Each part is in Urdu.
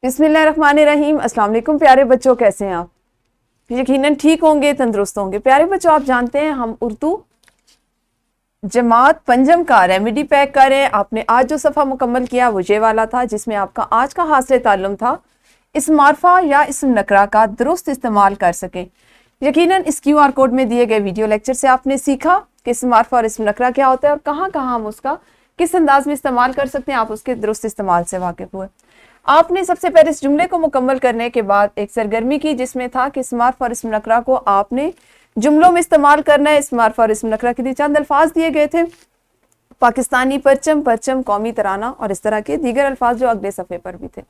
بسم اللہ الرحمن الرحیم۔ السلام علیکم پیارے بچوں، کیسے ہیں آپ؟ یقیناً ٹھیک ہوں گے، تندرست ہوں گے۔ پیارے بچوں، آپ جانتے ہیں ہم اردو جماعت پنجم کا ریمیڈی پیک کر رہے ہیں۔ آپ نے آج جو صفحہ مکمل کیا وہ یہ والا تھا جس میں آپ کا آج کا حاصل تعلم تھا اسم معرفہ یا اسم نکرہ کا درست استعمال کر سکیں۔ یقیناً اس کیو آر کوڈ میں دیے گئے ویڈیو لیکچر سے آپ نے سیکھا کہ اسم معرفہ اور اسم نکرہ کیا ہوتا ہے اور کہاں کہاں ہم اس کا کس انداز میں استعمال کر سکتے ہیں۔ آپ اس کے درست استعمال سے واقف ہوئے۔ آپ نے سب سے پہلے اس جملے کو مکمل کرنے کے بعد ایک سرگرمی کی جس میں تھا کہ اسم معرفہ اور اسم نکرہ کو آپ نے جملوں میں استعمال کرنا ہے۔ اسم معرفہ اور اسم نکرہ کے لیے چند الفاظ دیے گئے تھے: پاکستانی پرچم، پرچم، قومی ترانہ اور اس طرح کے دیگر الفاظ جو اگلے صفحے پر بھی تھے۔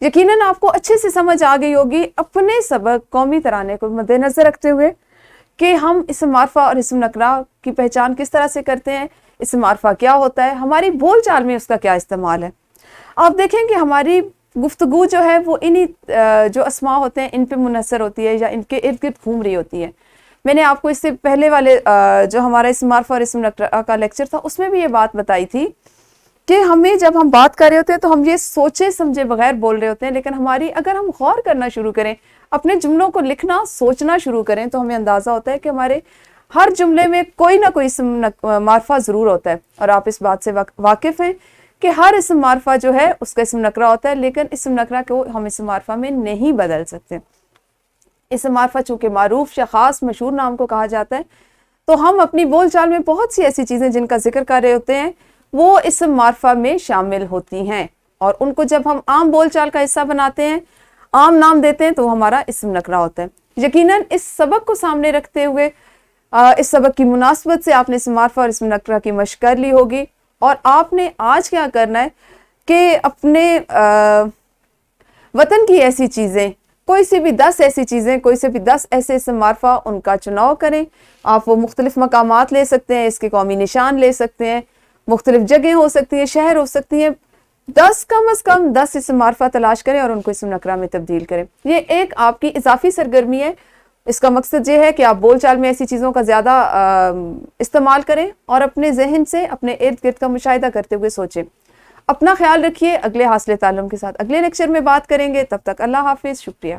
یقیناً آپ کو اچھے سے سمجھ آ گئی ہوگی اپنے سبق قومی ترانے کو مد نظر رکھتے ہوئے کہ ہم اسم معرفہ اور اسم نکرہ کی پہچان کس طرح سے کرتے ہیں، اسم معرفہ کیا ہوتا ہے، ہماری بول چال میں اس کا کیا استعمال ہے۔ آپ دیکھیں کہ ہماری گفتگو جو ہے وہ انہی جو اسماء ہوتے ہیں ان پہ منحصر ہوتی ہے یا ان کے ارد گرد گھوم رہی ہوتی ہے۔ میں نے آپ کو اس سے پہلے والے جو ہمارا اسم معرفہ اور اسم نکرہ کا لیکچر تھا اس میں بھی یہ بات بتائی تھی کہ ہمیں جب ہم بات کر رہے ہوتے ہیں تو ہم یہ سوچے سمجھے بغیر بول رہے ہوتے ہیں، لیکن اگر ہم غور کرنا شروع کریں، اپنے جملوں کو لکھنا سوچنا شروع کریں تو ہمیں اندازہ ہوتا ہے کہ ہمارے ہر جملے میں کوئی نہ کوئی اسم معرفہ ضرور ہوتا ہے۔ اور آپ اس بات سے واقف ہیں کہ ہر اسم معرفہ جو ہے اس کا اسم نکرہ ہوتا ہے، لیکن اسم نکرہ کو ہم اسم معرفہ میں نہیں بدل سکتے۔ اسم معرفہ چونکہ معروف یا خاص مشہور نام کو کہا جاتا ہے تو ہم اپنی بول چال میں بہت سی ایسی چیزیں جن کا ذکر کر رہے ہوتے ہیں وہ اسم معرفہ میں شامل ہوتی ہیں، اور ان کو جب ہم عام بول چال کا حصہ بناتے ہیں، عام نام دیتے ہیں تو ہمارا اسم نکرہ ہوتا ہے۔ یقیناً اس سبق کو سامنے رکھتے ہوئے اس سبق کی مناسبت سے آپ نے اسم معرفہ اور اسم نکرہ کی مشق کر لی ہوگی، اور آپ نے آج کیا کرنا ہے کہ اپنے وطن کی ایسی چیزیں، کوئی سے بھی 10 ایسی چیزیں، کوئی سے بھی 10 ایسے اسم معرفہ، ان کا چناؤ کریں۔ آپ وہ مختلف مقامات لے سکتے ہیں، اس کے قومی نشان لے سکتے ہیں، مختلف جگہیں ہو سکتی ہیں، شہر ہو سکتی ہیں، 10 کم از کم 10 اسم معرفہ تلاش کریں اور ان کو اسم نکرہ میں تبدیل کریں۔ یہ ایک آپ کی اضافی سرگرمی ہے۔ اس کا مقصد یہ ہے کہ آپ بول چال میں ایسی چیزوں کا زیادہ استعمال کریں اور اپنے ذہن سے اپنے ارد گرد کا مشاہدہ کرتے ہوئے سوچیں۔ اپنا خیال رکھیے۔ اگلے حاصل تعلم کے ساتھ اگلے لیکچر میں بات کریں گے، تب تک اللہ حافظ، شکریہ۔